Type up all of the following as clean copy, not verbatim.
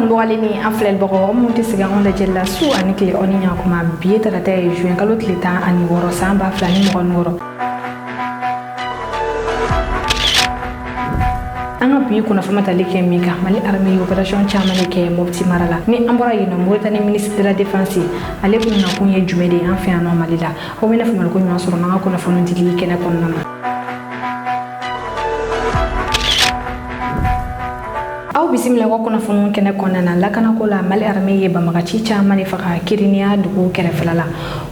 Kanboalini an filɛ bagaw mun tɛ se an lajɛ la su ani tile o ni ɲakuma bi ye tarata ye juin kalo tile 16 san 2026. An ka bi kunnafoni tali kɛ min kan Mali armée ye opération caman de kɛ Mopti mara la. Ni an bɔra yen nɔ Mauritanie ministre de la défense ale kun na kun ye jumɛn de ye an fɛ yan nɔ Mali la. O bɛ na famali ko ɲuman sɔrɔ n'an ka kunnafoni dili kɛnɛ kɔnɔna na. Aw bisimila ko kunnafoni kɛnɛ kɔnɔna na lakanako la Mali armée ye banbagaci caman de faga Kiriniya dugu kɛrɛfɛla la.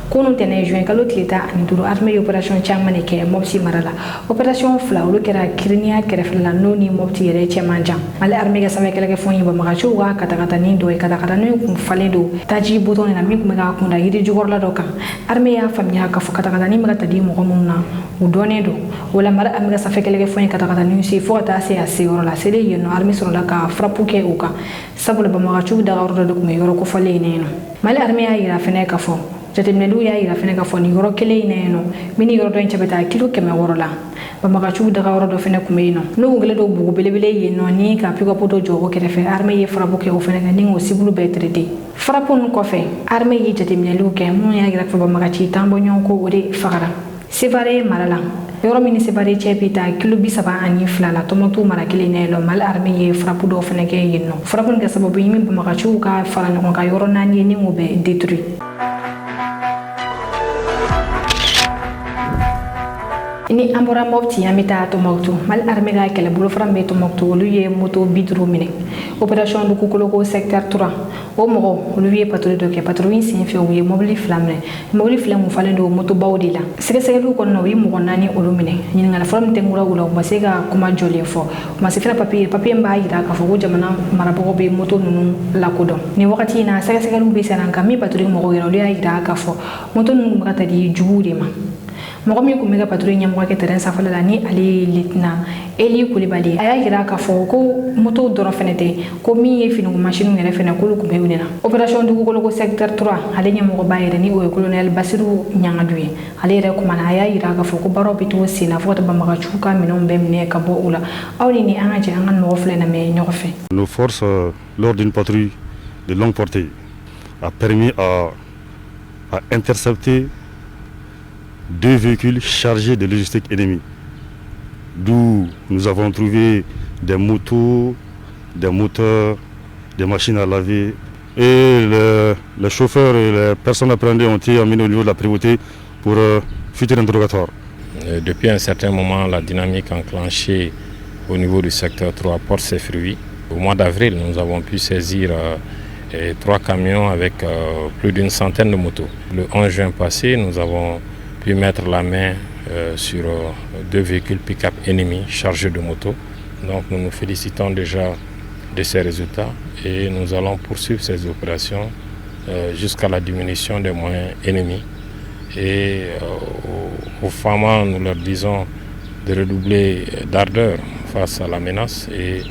Kunun tɛnɛ juin kalo tile 15 armée ye opération caman de kɛ Mopti mara la. Opération fila olu kɛra Kiriniya kɛrɛfɛla la n'o ni Mopti yɛrɛ cɛman jan. Mali armée ka sanfɛ kɛlɛkɛfɛnw ye banbagaciw ka katakatanin dɔ ye katakatanin kun falen don taji bouton na min kun bɛ ka kunda yiri jukɔrɔla dɔ kan. Armée y'a faamuya k'a fɔ katakatanin bɛ ka ta di mɔgɔ minnu na u dɔnnen don. Wala Mali armée ka sanfɛ kɛlɛkɛfɛnw ye katakatanin se fo ka taa se a seyɔrɔ la sele yen nɔ armée sɔrɔla ka frappe kɛ u kan sabula banbagaciw dagayɔrɔ dɔ de kun bɛ yɔrɔ kofɔlen yen nɔ. Mali armée y'a yira fɛnɛ k'a fɔ jateminɛliw y'a yira fɛnɛ k'a fɔ ni yɔrɔ kelen in na yen nɔ min ni yɔrɔ dɔ in cɛ bɛ taa kilo 600 la. Banbagaciw dagayɔrɔ dɔ fɛnɛ kun bɛ yen nɔ n'u kɛlen don bugu belebele yen nɔ ni ka pick-up dɔ jɔ o kɛrɛfɛ armée ye frappe kɛ o fɛnɛ kan ni o civil bɛɛ traité. Frappe nun kɔfɛ armée ye jateminɛliw kɛ mun y'a yira fɔ banbagaci tan bɔ ɲɔgɔn ko o de fagara. Sévaré mara la yɔrɔ min ni Sévaré cɛ bɛ taa kilo 32 la Tɔnbukutu mara kelen na yen nɔ Mali armée ye frappe dɔw fɛnɛ kɛ yen nɔ. Frappe nin kɛ sababu ye min banbagaciw ka fara ɲɔgɔn kan yɔrɔ 4 ye ni o bɛ détruit. Ni an bɔra Mopti an bɛ taa Tɔnbukutu Mali armée ka kɛlɛbolo fara min bɛ Tɔnbukutu olu ye moto 50 minɛ opération Dugukoloko secteur 3 o mɔgɔ olu ye patrouille dɔ kɛ patrouille sen fɛ u ye mobili 2 minɛ mobili 2 mun falen don motobaw de la sɛgɛsɛgɛliw kɔnɔna u ye mɔgɔ 4 olu minɛ ɲininkali fɔlɔ min tɛnkura u la u ma se ka kuma jɔlen fɔ u ma se fɛnɛ papier b'a yira k'a fɔ ko jamana marabagaw bɛ moto ninnu lakodɔn ni wagati in na sɛgɛsɛgɛliw bɛ sen kan min patrouille mɔgɔw yɛrɛ olu y'a yira k'a fɔ moto ninnu bɛ ka taa di juguw de ma. Mɔgɔ min kun bɛ ka patrouille ɲɛmɔgɔ kɛ terrain sanfɛla la ni ale ye lieutenant Eli Kulibali a y'a yira k'a fɔ ko moto dɔrɔn fɛnɛ tɛ ko min ye finiko machine yɛrɛ fɛnɛ k'olu kun bɛ u na opération Dugukoloko secteur 3 ale ɲɛmɔgɔba yɛrɛ ni o ye colonel Basiru Ɲangadu ye ale yɛrɛ kumana a y'a yira k'a fɔ ko baaraw bɛ to sen na fo ka taa banbagaciw ka minɛnw bɛɛ minɛ ka bɔ u la aw ni an ka jɛ an ka mɔgɔ filɛ lamɛn ɲɔgɔn fɛ. Nos forces lors d'une patrouille de longue portée a permis à intercepter 2 véhicules chargés de logistique ennemie, d'où nous avons trouvé des motos, des moteurs, des machines à laver. Et les chauffeurs et les personnes appréhendées ont été amenés au niveau de la prévôté pour futur interrogatoire. Depuis un certain moment, la dynamique enclenchée au niveau du secteur 3 porte ses fruits. Au mois d'avril, nous avons pu saisir 3 camions avec plus d'une centaine de motos. Le 11 juin passé, nous avons pu mettre la main sur 2 véhicules pick-up ennemis chargés de motos. Donc nous nous félicitons déjà de ces résultats et nous allons poursuivre ces opérations jusqu'à la diminution des moyens ennemis. Et aux femmes, nous leur disons de redoubler d'ardeur face à la menace et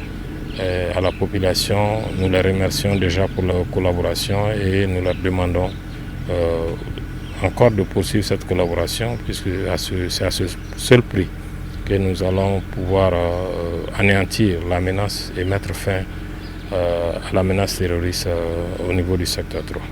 à la population, nous les remercions déjà pour leur collaboration et nous leur demandons encore de poursuivre cette collaboration puisque c'est à ce seul prix que nous allons pouvoir anéantir la menace et mettre fin à la menace terroriste au niveau du secteur 3.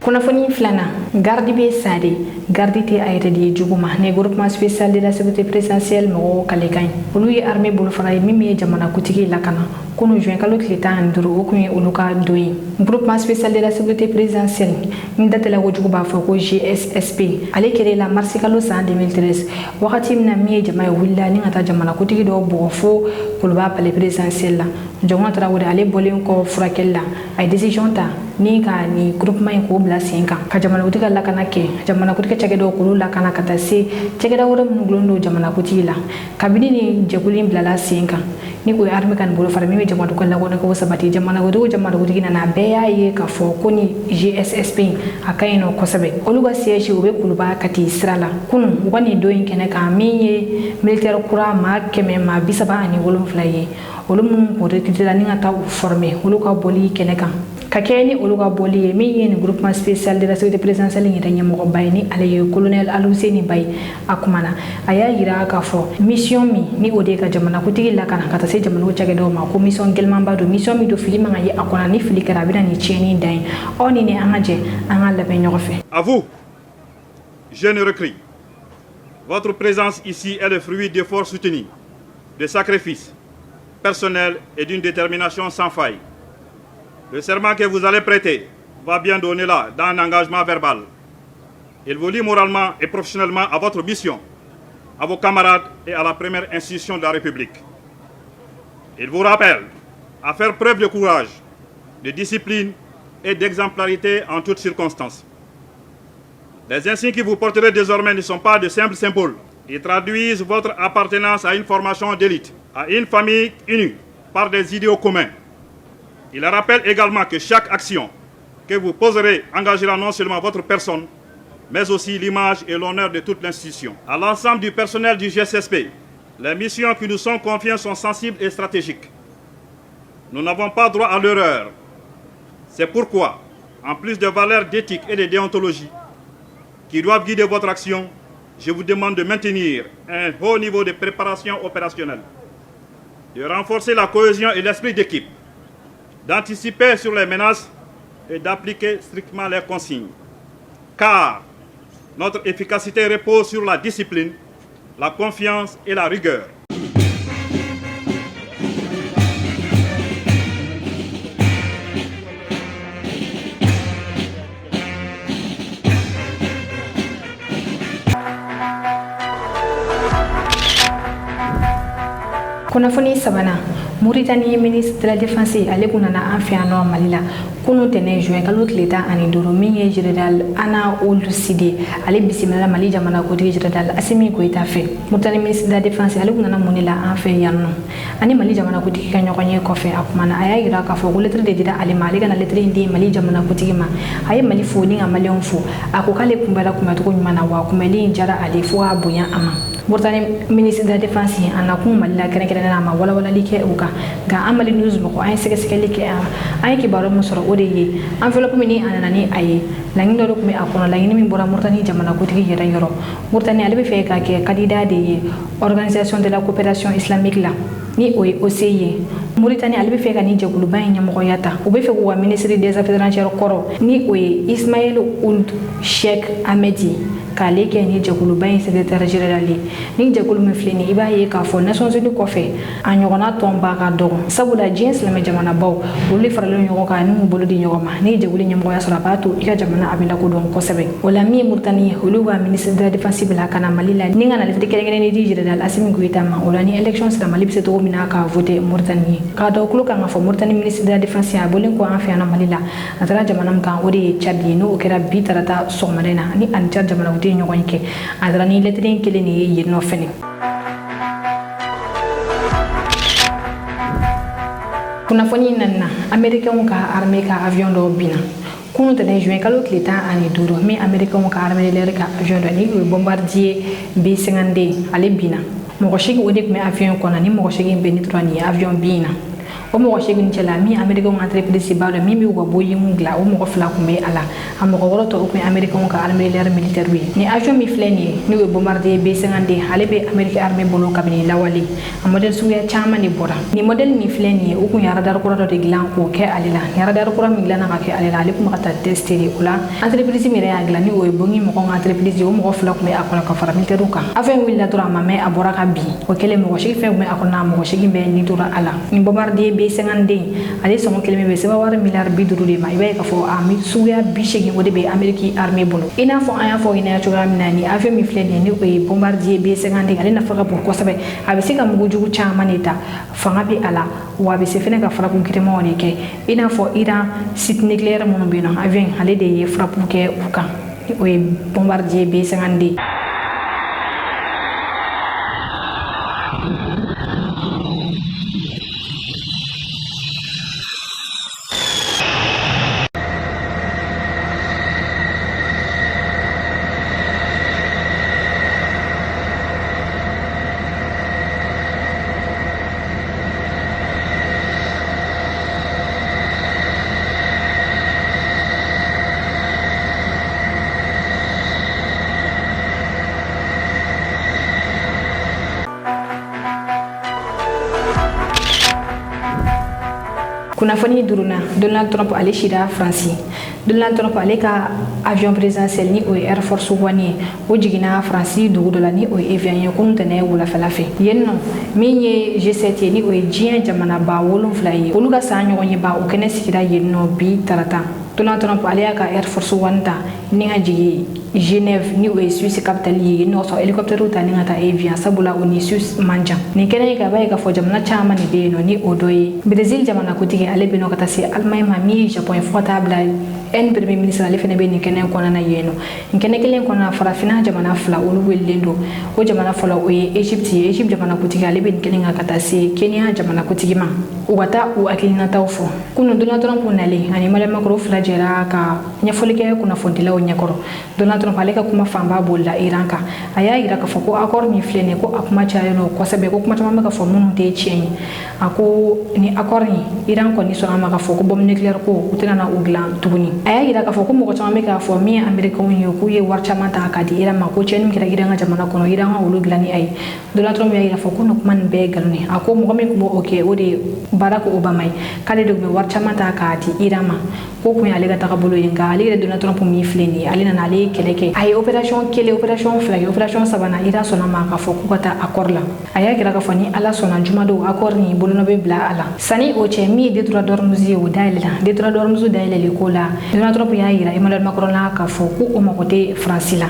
Kunnafoni filanan garde bɛ sade garde tɛ a yɛrɛ de ye juguma ne groupement spécial de la sécurité présidentielle mɔgɔw kalekan ye olu ye armée bolofara ye min ye jamana kutigi lakana kunu juin kalo tile 15 o kun ye olu ka don ye groupement spécial de la sécurité présidentielle min datɛla kojugu b'a fɔ ko GSSP ale kɛra la mars kalo san 2013 wagati min na min ye jama ye wulila ni ka taa jamana kutigi dɔ bugɔ fo Koloba palais présidentiel la Jɔnŋɔ Tarawele ale bɔlen kɔ furakɛli la a ye décision ta ni ka ni groupement in k'o bila bila sen kan ka jamanakuti ka lakana kɛ jamanakuti ka cakɛdaw k'olu lakana ka taa se cakɛda wɛrɛ minnu gulonnen don jamanakuti la kabini ni jɛkulu in bilala sen kan ni o ye armée ka nin bolo fara min bɛ jamanakuti ka lakɔnɔko sabati jamanakutigi nana bɛɛ y'a ye k'a fɔ ko ni GSSP a ka ɲi nɔ kosɛbɛ olu ka siège u bɛ Kuluba Kati sira la kunun u ka nin don in kɛnɛ kan min ye militaire kura maa 137 ye olu minnu kun recruter ni ka taa u former olu ka bɔli kɛnɛ kan ka kɛ ni olu ka bɔli ye min ye ni groupement spécial de la sécurité présidentielle yɛrɛ ɲɛmɔgɔba ye ni ale ye colonel Aluseni Bayi a kumana a y'a yira k'a fɔ mission min ni o de ka jamanakutigi lakana ka taa se jamanaw cakɛdaw ma ko mission gɛlɛmanba don mission min don fili man ka ye a kɔnɔ ni fili kɛra a bɛna ni tiɲɛni dan ye aw ni an ka jɛ an ka labɛn ɲɔgɔn fɛ. À vous, jeunes recrues, votre présence ici est le fruit d'efforts soutenus, de sacrifices personnels et d'une détermination sans faille. Le serment que vous allez prêter va bien donner là dans un engagement verbal. Il vous lie moralement et professionnellement à votre mission, à vos camarades et à la première institution de la République. Il vous rappelle à faire preuve de courage, de discipline et d'exemplarité en toutes circonstances. Les insignes qui vous porterez désormais ne sont pas de simples symboles. Ils traduisent votre appartenance à une formation d'élite, à une famille unie par des idéaux communs. Il rappelle également que chaque action que vous poserez engagera non seulement votre personne, mais aussi l'image et l'honneur de toute l'institution. À l'ensemble du personnel du GSSP, les missions qui nous sont confiées sont sensibles et stratégiques. Nous n'avons pas droit à l'erreur. C'est pourquoi, en plus des valeurs d'éthique et de déontologie qui doivent guider votre action, je vous demande de maintenir un haut niveau de préparation opérationnelle, de renforcer la cohésion et l'esprit d'équipe, d'anticiper sur les menaces et d'appliquer strictement les consignes. Car notre efficacité repose sur la discipline, la confiance et la rigueur. Kunnafoni sabana Mauritanie ministre de la défense ale kunana an fɛ yan nɔ Mali la kunu tɛnɛ juin kalo tile 15 min ye général Ana Ould Sidi ale bisimila Mali jamanakotigi général Assimi Goïta fɛ Mauritanie ministre de la défense ale kunana mun la an fɛ yan nɔ ani Mali jamanakotigi ka ɲɔgɔn ye kɔfɛ a kumana a y'a yira k'a fɔ ko lettre de dira ale ma ale kana lettre in di Mali jamanakotigi ma a ye Mali fo ni ka maliyɛnw fo a ko k'ale kunbɛla kunbɛcogo ɲuman na wa kunbɛli in diyara ale fo k'a bonya a ma Mauritanie ministre de la défense a nakun Mali la kɛrɛnkɛrɛnnen a ma walawalali kɛ u kan nka an Mali news mɔgɔ an ye sɛgɛsɛgɛli kɛ an ye kibaru min sɔrɔ o de ye enveloppe min ni a nana ni a ye laɲini dɔ de tun bɛ a kɔnɔ laɲini min bɔra Mauritanie jamanakotigi yɛrɛ yɔrɔ Mauritanie ale bɛ fɛ ka kɛ candidat de ye organisation de la coopération islamique la ni o ye OCI ye Mauritanie ale bɛ fɛ ka ni jɛkuluba in ɲɛmɔgɔya ta u bɛ fɛ k'u ka ministre des affaires étrangères kɔrɔ ni o ye Ismaël Ould Cheikh Ahmedi k'ale kɛ ni jɛkuluba in secrétaire général ye ni jɛkulu min filɛ nin i b'a ye k'a fɔ Nations Unies kɔfɛ a ɲɔgɔnna tɔnba ka dɔgɔ sabula diɲɛ silamɛ jamanabaw olu de faralen ɲɔgɔn kan ni bolo di ɲɔgɔn ma ni jɛkulu ɲɛmɔgɔya sɔrɔ a b'a to i ka jamana a bɛ lakodɔn kosɛbɛ o la min ye Mauritanie ye olu ka ministre de la défense bila ka na Mali la ni ka na lettre kɛrɛnkɛrɛnnen di général Assimi Goïta ma o la ni élection sera Mali bɛ se cogo min na ka voter Mauritanie ye k'a dɔn kulo kan ka fɔ Mauritanie ministre de la défense a bɔlen kɔ an fɛ yan Mali la a taara jamana min kan o de ye Tchad ye n'o kɛra bi tarata sɔgɔmada in na ni ani Tchad jamanakotigi ye ɲɔgɔn kɛ a taara ni lettre in kelen de ye yen nɔ fɛnɛ kunnafoni nana américain ka armée ka avion dɔ bina kunu tɛnɛ juin kalo tile 15 min américain ka armée de l'air ka avion dɔ ni o ye bombardier B-52 ale bina mɔgɔ 8 o de tun bɛ avion kɔnɔ ni mɔgɔ 8 bɛ ni dɔrɔn ni avion bina o mɔgɔ 8 ni cɛla min américain ka entreprise ba dɔ min bɛ u ka Boeing dilan o mɔgɔ 2 tun bɛ a la a mɔgɔ 6 tɔw tun ye américain ka armée de l'air militaire ye ni avion min filɛ nin ye n'o ye bombardier B-52 ale bɛ américain armée bolo kabini lawale a modèle suguya caman de bɔra ni modèle min filɛ nin ye o kun ye radar kura dɔ de dilan k'o kɛ ale la ni radar kura min dilanna ka kɛ ale la ale tun bɛ ka taa tester de o la entreprise min yɛrɛ y'a dilan ni o ye Boeing mɔgɔw ka entreprise ye o mɔgɔ 2 tun bɛ a kɔnɔ ka fara militaire kan avion wulila dɔrɔn a ma mɛn a bɔra ka bin o kɛlen mɔgɔ 8 fɛn tun bɛ a kɔnɔ mɔgɔ 8 bɛɛ ni tora a la ni bombardier B50 ale songo kelme be seba war milliard biduru de ma ibe ka fo ami suya bishegi wode be Ameriki armée bolo ina fo aya fo ina choga minani avion mi flene ni o bombardier B50 ale na faka bo ko sabe abi sika mugu jugu chama neta fanga bi ala wa be se fene ka fara kun kitema woni ke ina fo ira site nucléaire mon be no avion ale de ye frappe ke uka o bombardier B50. Kunafoni duruna Donald Trump ale shira France. Donald Trump ale ka avion présidentiel ni o Air Force One o jigina France dugu dola ni o avion ye kuntene wala falafe yenno minye G7 ni o jien jamana ba wolon fly olu ka sa nyogo ba o kene sikira yenno bi tarata. Donald Trump ale ka Air Force One ta ni ngaji Genève ni o Suisse capitale yi no so helicopter ta ni ngata avion sabula o ni Suisse manja ni kene ka ba ka fo jamana chama ni de no ni odoyi Brazil jamana kutigi ale bino kata se Allemagne mami Japon fotable en premier ministre ale fene be ni kene kona na yeno ni kene kelen kona farafina jamana fla olu welendo o jamana fla o Egypt jamana kutigi ale be ni kene kata se Kenya jamana kutigi ma o wata o akilina tawfo kuno Donald Trump nale ani mala makro fla jera ka nyafolike kuna fondila o nyakoro Donald Trump ale ka kuma famba bolla Iran ka aya ira ka foko accord ni flene ko akuma chayo ko sabe ko kuma tama ka fomun te chenyi ako ni accord ni Iran ko ni so ama ka foko bom nucléaire ko utena na ugla tuguni aya ira ka foko mo ko tama ka fo mi America won yo ku ye warcha mata ka di Iran ma ko chen kira Iran jamana ko no Iran ha ulugla ni ay Donald Trump ya ira foko no kuma be galni ako mo ko mo okay o de Barack Obama kale do me warcha mata ka di Iran ma ko ko ya le ga ta bolo yinga ale Donald Trump mi fleni ale na ale keleke ay opération flag opération sabana ira sona ma ka fo ko ta accord la aya gira ka foni ala sona jumado accord ni bolono be bla ala sani o che mi de droit d'ormuzi o daila de droit d'ormuzi daila le ko la Donald Trump ya ira Emmanuel Macron la ka fo ko o ma ko te France la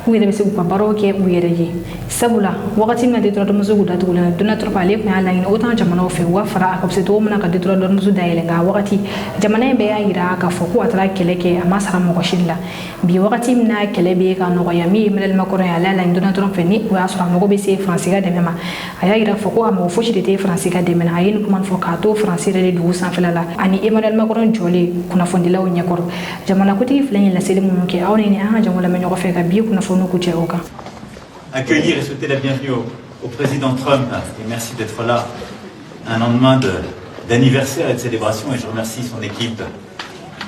ku yere be se ko baro ke u yere yi sabula wakati na de droit d'ormuzi guda to la Donald Trump ale ko ala ina otan jamana o fe wa fara ka se to mona ka de droit d'ormuzi daila ga wakati jamana be ya ira ka fo ko atra keleke ama sara mo ko shilla bi wakati na kelebe ka no ya mi Emmanuel Macron ya la Donald Trump ni wa asura mo be se France ga de mema aya ira fo ko ama fo shite te France ga de mena ayin kuma fo ka to France re du san felala ani Emmanuel Macron jole kuna fondila o nyakor jamana ko ti flani la sele mo ke awni ni a jamala me ko fe ka bi kuna fo no ku oka accueillir et souhaiter la bienvenue au président Trump et merci d'être là un lendemain d'anniversaire et de célébration et je remercie son équipe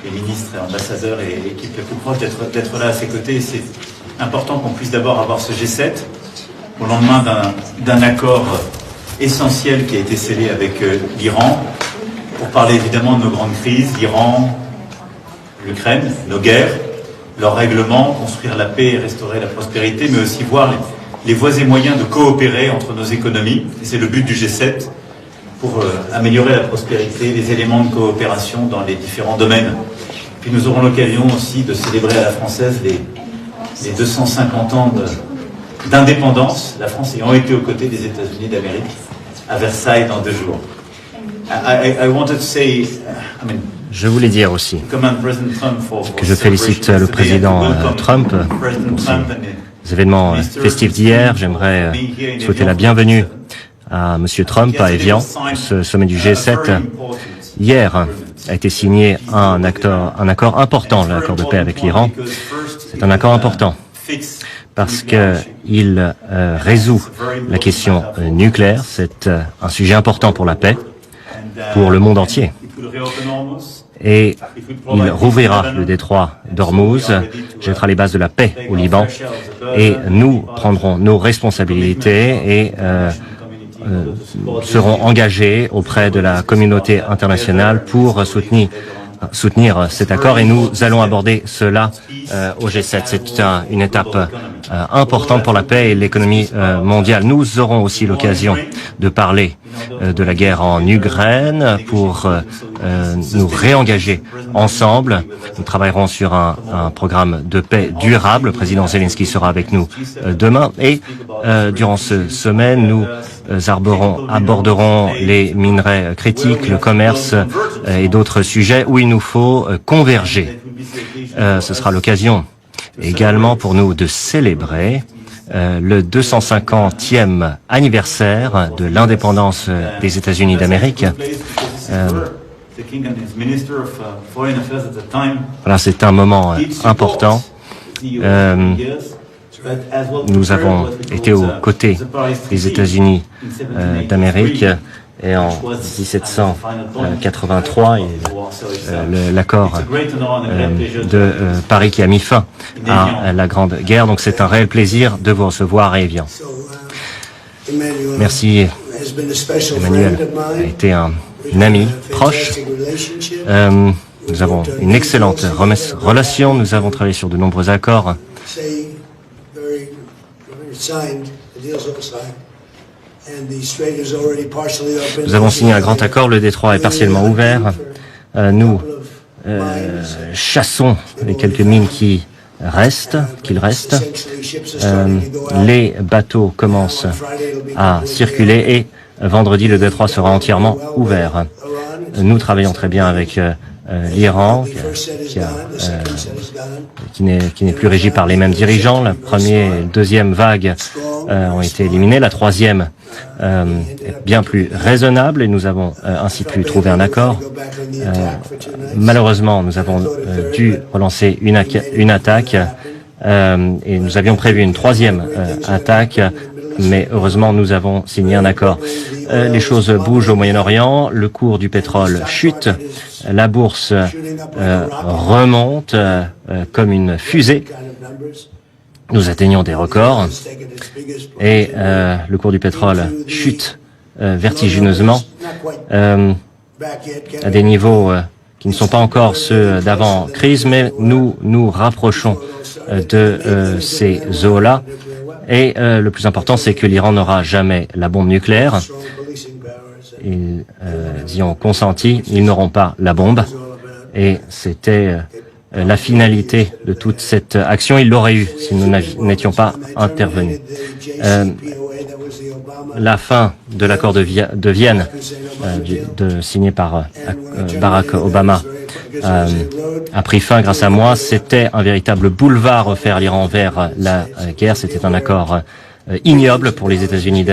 les ministres et ambassadeurs et l'équipe la plus proche d'être là à ses côtés. C'est important qu'on puisse d'abord avoir ce G7 au lendemain d'un accord essentiel qui a été scellé avec l'Iran pour parler évidemment de nos grandes crises, l'Iran, l'Ukraine, nos guerres, leurs règlements, construire la paix et restaurer la prospérité, mais aussi voir les voies et moyens de coopérer entre nos économies. Et c'est le but du G7 pour améliorer la prospérité, les éléments de coopération dans les différents domaines. Puis nous aurons l'occasion aussi de célébrer à la française les 250 ans d'indépendance, la France ayant été aux côtés des États-Unis d'Amérique à Versailles dans 2 jours. I wanted to say, je voulais dire aussi que je félicite le président Trump pour ces événements festifs d'hier. J'aimerais souhaiter la bienvenue à M. Trump à Évian, ce sommet du G7. Hier a été signé un accord important, l'accord de paix avec l'Iran. C'est un accord important parce qu'il résout la question nucléaire. C'est un sujet important pour la paix, pour le monde entier. Et il rouvrira le détroit d'Ormuz, jettera les bases de la paix au Liban, et nous prendrons nos responsabilités et seront engagés auprès de la communauté internationale pour soutenir cet accord et nous allons aborder cela au G7. C'est une étape importante pour la paix et l'économie mondiale. Nous aurons aussi l'occasion de parler de la guerre en Ukraine pour nous réengager ensemble. Nous travaillerons sur un programme de paix durable. Le président Zelensky sera avec nous demain et durant cette semaine, nous aborderons les minerais critiques, le commerce et d'autres sujets où il nous faut converger. Ce sera l'occasion également pour nous de célébrer le 250e anniversaire de l'indépendance des États-Unis d'Amérique. Voilà, c'est un moment important. Nous avons été aux côtés des États-Unis d'Amérique et en 1783, l'accord de Paris qui a mis fin à la Grande Guerre. Donc c'est un réel plaisir de vous recevoir à Évian. Merci. Emmanuel a été un ami proche. Nous avons une excellente relation. Nous avons travaillé sur de nombreux accords. Nous avons signé un grand accord, le détroit est partiellement ouvert. Nous chassons les quelques mines qu'il reste. Les bateaux commencent à circuler et vendredi, le détroit sera entièrement ouvert. Nous travaillons très bien avec l'Iran, qui n'est plus régi par les mêmes dirigeants. La première et deuxième vague ont été éliminées. La troisième est bien plus raisonnable et nous avons ainsi pu trouver un accord. Malheureusement, nous avons dû relancer une attaque et nous avions prévu une troisième attaque, mais heureusement, nous avons signé un accord. Les choses bougent au Moyen-Orient, le cours du pétrole chute, la bourse remonte comme une fusée. Nous atteignons des records et le cours du pétrole chute vertigineusement à des niveaux qui ne sont pas encore ceux d'avant-crise, mais nous nous rapprochons de ces eaux-là. Et le plus important, c'est que l'Iran n'aura jamais la bombe nucléaire. Ils y ont consenti, ils n'auront pas la bombe. Et c'était la finalité de toute cette action. Ils l'auraient eu si nous n'étions pas intervenus. La fin de l'accord de Vienne, signé par Barack Obama, a pris fin grâce à moi. C'était un véritable boulevard offert à l'Iran vers la guerre. C'était un accord ignoble pour les États-Unis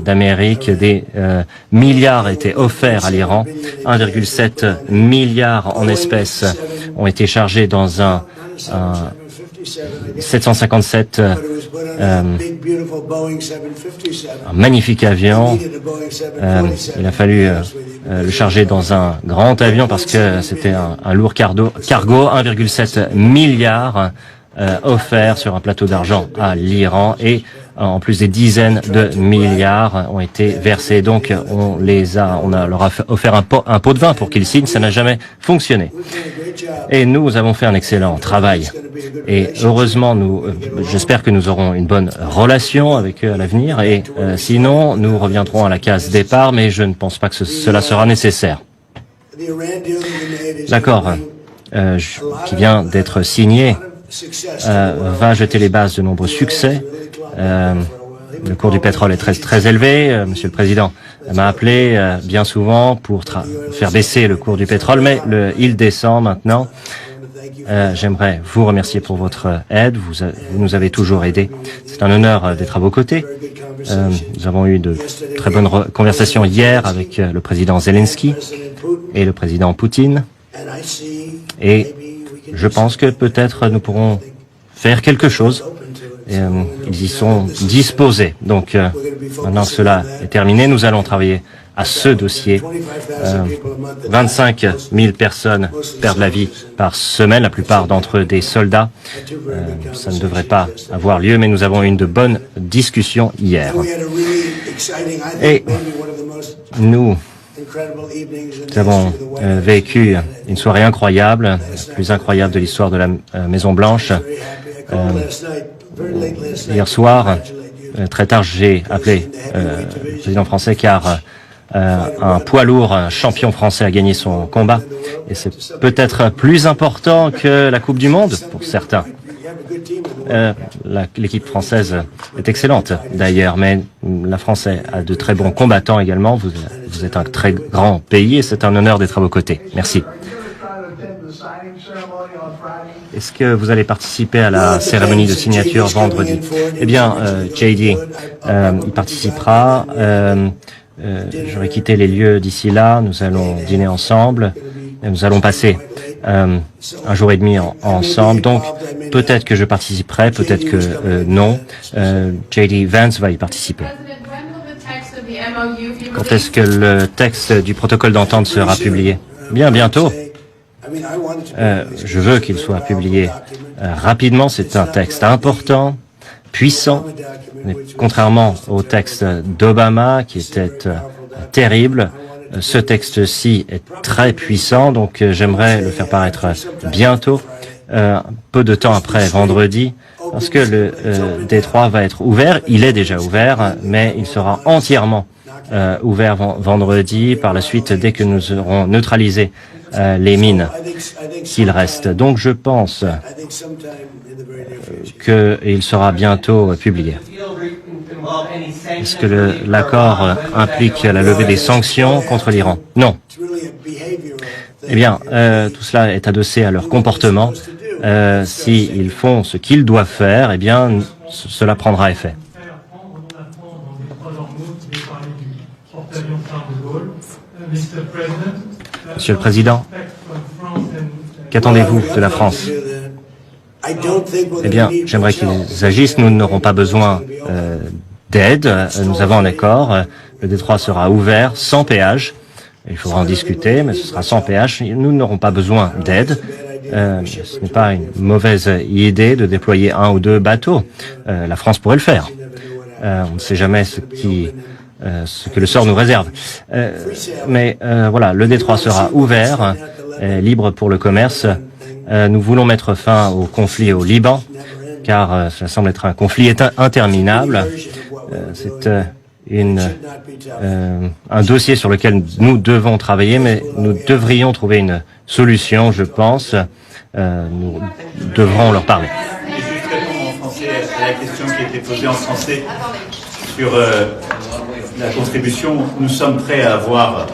d'Amérique. Des milliards étaient offerts à l'Iran. 1,7 milliard en espèces ont été chargés dans un 757, un magnifique avion. Il a fallu le charger dans un grand avion parce que c'était un lourd cargo. 1,7 milliard offert sur un plateau d'argent à l'Iran et en plus des dizaines de milliards ont été versés. Donc on leur a offert un pot de vin pour qu'ils signent. Ça n'a jamais fonctionné. Et nous avons fait un excellent travail. Et heureusement, j'espère que nous aurons une bonne relation avec eux à l'avenir. Et sinon, nous reviendrons à la case départ, mais je ne pense pas que cela sera nécessaire. L'accord qui vient d'être signé va jeter les bases de nombreux succès. Le cours du pétrole est très élevé. Monsieur le Président m'a appelé bien souvent pour faire baisser le cours du pétrole, mais il descend maintenant. J'aimerais vous remercier pour votre aide. Vous nous avez toujours aidés. C'est un honneur d'être à vos côtés. Nous avons eu de très bonnes conversations hier avec le président Zelensky et le président Poutine. Et je pense que peut-être nous pourrons faire quelque chose. Ils y sont disposés. Donc, maintenant que cela est terminé, nous allons travailler à ce dossier. 25 000 personnes perdent la vie par semaine, la plupart d'entre eux des soldats. Ça ne devrait pas avoir lieu, mais nous avons eu de bonnes discussions hier. Et nous avons vécu une soirée incroyable, la plus incroyable de l'histoire de la Maison-Blanche. Hier soir, très tard, j'ai appelé le président français car un poids lourd, un champion français a gagné son combat. Et c'est peut-être plus important que la Coupe du Monde pour certains. L'équipe française est excellente d'ailleurs, mais la France a de très bons combattants également. Vous êtes un très grand pays et c'est un honneur d'être à vos côtés. Merci. Est-ce que vous allez participer à la cérémonie de signature vendredi? Eh bien, JD, il participera. J'aurai quitté les lieux d'ici là. Nous allons dîner ensemble. Et nous allons passer un jour et demi ensemble. Donc, peut-être que je participerai, peut-être que non. JD Vance va y participer. Quand est-ce que le texte du protocole d'entente sera publié? Bien, bientôt. Je veux qu'il soit publié rapidement. C'est un texte important, puissant, mais contrairement au texte d'Obama qui était terrible. Ce texte-ci est très puissant, donc j'aimerais le faire paraître bientôt, peu de temps après vendredi, parce que le Détroit va être ouvert. Il est déjà ouvert, mais il sera entièrement ouvert vendredi, par la suite, dès que nous aurons neutralisé les mines qu'il reste. Donc je pense qu'il sera bientôt publié. Est-ce que l'accord implique la levée des sanctions contre l'Iran? Non. Eh bien, tout cela est adossé à leur comportement. S'ils font ce qu'ils doivent faire, eh bien, cela prendra effet. Monsieur le Président, qu'attendez-vous de la France? Eh bien, j'aimerais qu'ils agissent. Nous n'aurons pas besoin d'aide. Nous avons un accord. Le Détroit sera ouvert sans péage. Il faudra en discuter, mais ce sera sans péage. Nous n'aurons pas besoin d'aide. Ce n'est pas une mauvaise idée de déployer 1 ou 2 bateaux. La France pourrait le faire. On ne sait jamais ce que le sort nous réserve. Mais voilà, le Détroit sera ouvert, libre pour le commerce. Nous voulons mettre fin au conflit au Liban, car ça semble être un conflit interminable. C'est un dossier sur lequel nous devons travailler, mais nous devrions trouver une solution, je pense. Nous devrons leur parler. Et juste répondre en français à la question qui a été posée en français sur la contribution. Nous sommes prêts à avoir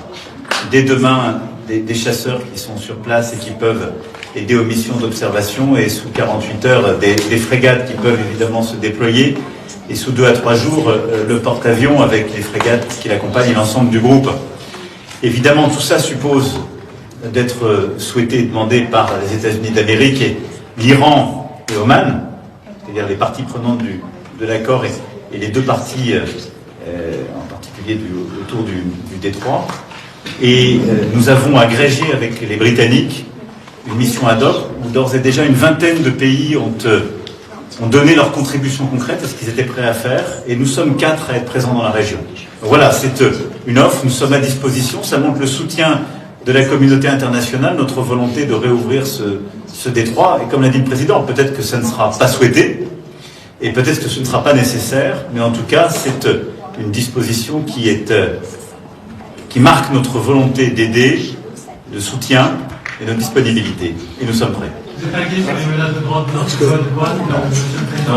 dès demain des chasseurs qui sont sur place et qui peuvent aider aux missions d'observation, et sous 48 heures des frégates qui peuvent évidemment se déployer, et sous 2 à 3 jours le porte-avions avec les frégates qui l'accompagnent et l'ensemble du groupe. Évidemment, tout ça suppose d'être souhaité et demandé par les États-Unis d'Amérique et l'Iran et Oman, c'est-à-dire les parties prenantes de l'accord et les 2 parties en particulier autour du Détroit. Et nous avons agrégé avec les Britanniques une mission ad hoc où d'ores et déjà une vingtaine de pays ont donné leur contribution concrète à ce qu'ils étaient prêts à faire, et nous sommes 4 à être présents dans la région. Donc voilà, c'est une offre, nous sommes à disposition, ça montre le soutien de la communauté internationale, notre volonté de réouvrir ce détroit, et comme l'a dit le Président, peut-être que ça ne sera pas souhaité, et peut-être que ce ne sera pas nécessaire, mais en tout cas, c'est une disposition qui marque notre volonté d'aider, de soutien et notre disponibilité. Et nous sommes prêts. Vous êtes inquiet sur les menaces de droit de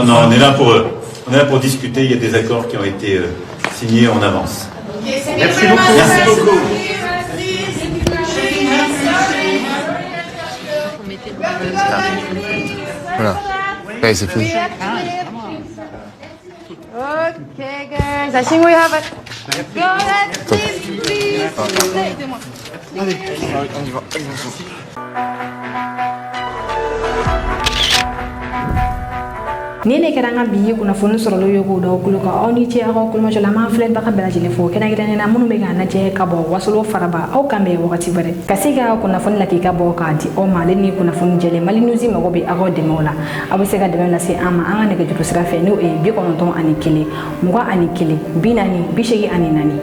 Non, on est là pour discuter. Il y a des accords qui ont été signés en avance. Merci beaucoup. Merci beaucoup. Voilà. Ouais, c'est fini. Okay, guys. I think we have a. Go ahead, please. Allez, on y va. nene keranga biye kuna fonu sorolo yogo do kuluka oni ci ako kulma jola ma flen baka bela jile fo kena gidane na munu mega na je ka bo wasolo faraba au kambe wakati bare kasiga kuna fonu la kika bo ka di o male ni kuna fonu jele mali nuzi mago be ako de mola abu sega de la se ama anga ne ke jutu sira fe no e bi kono ton ani kele muga ani kele binani bishegi ani nani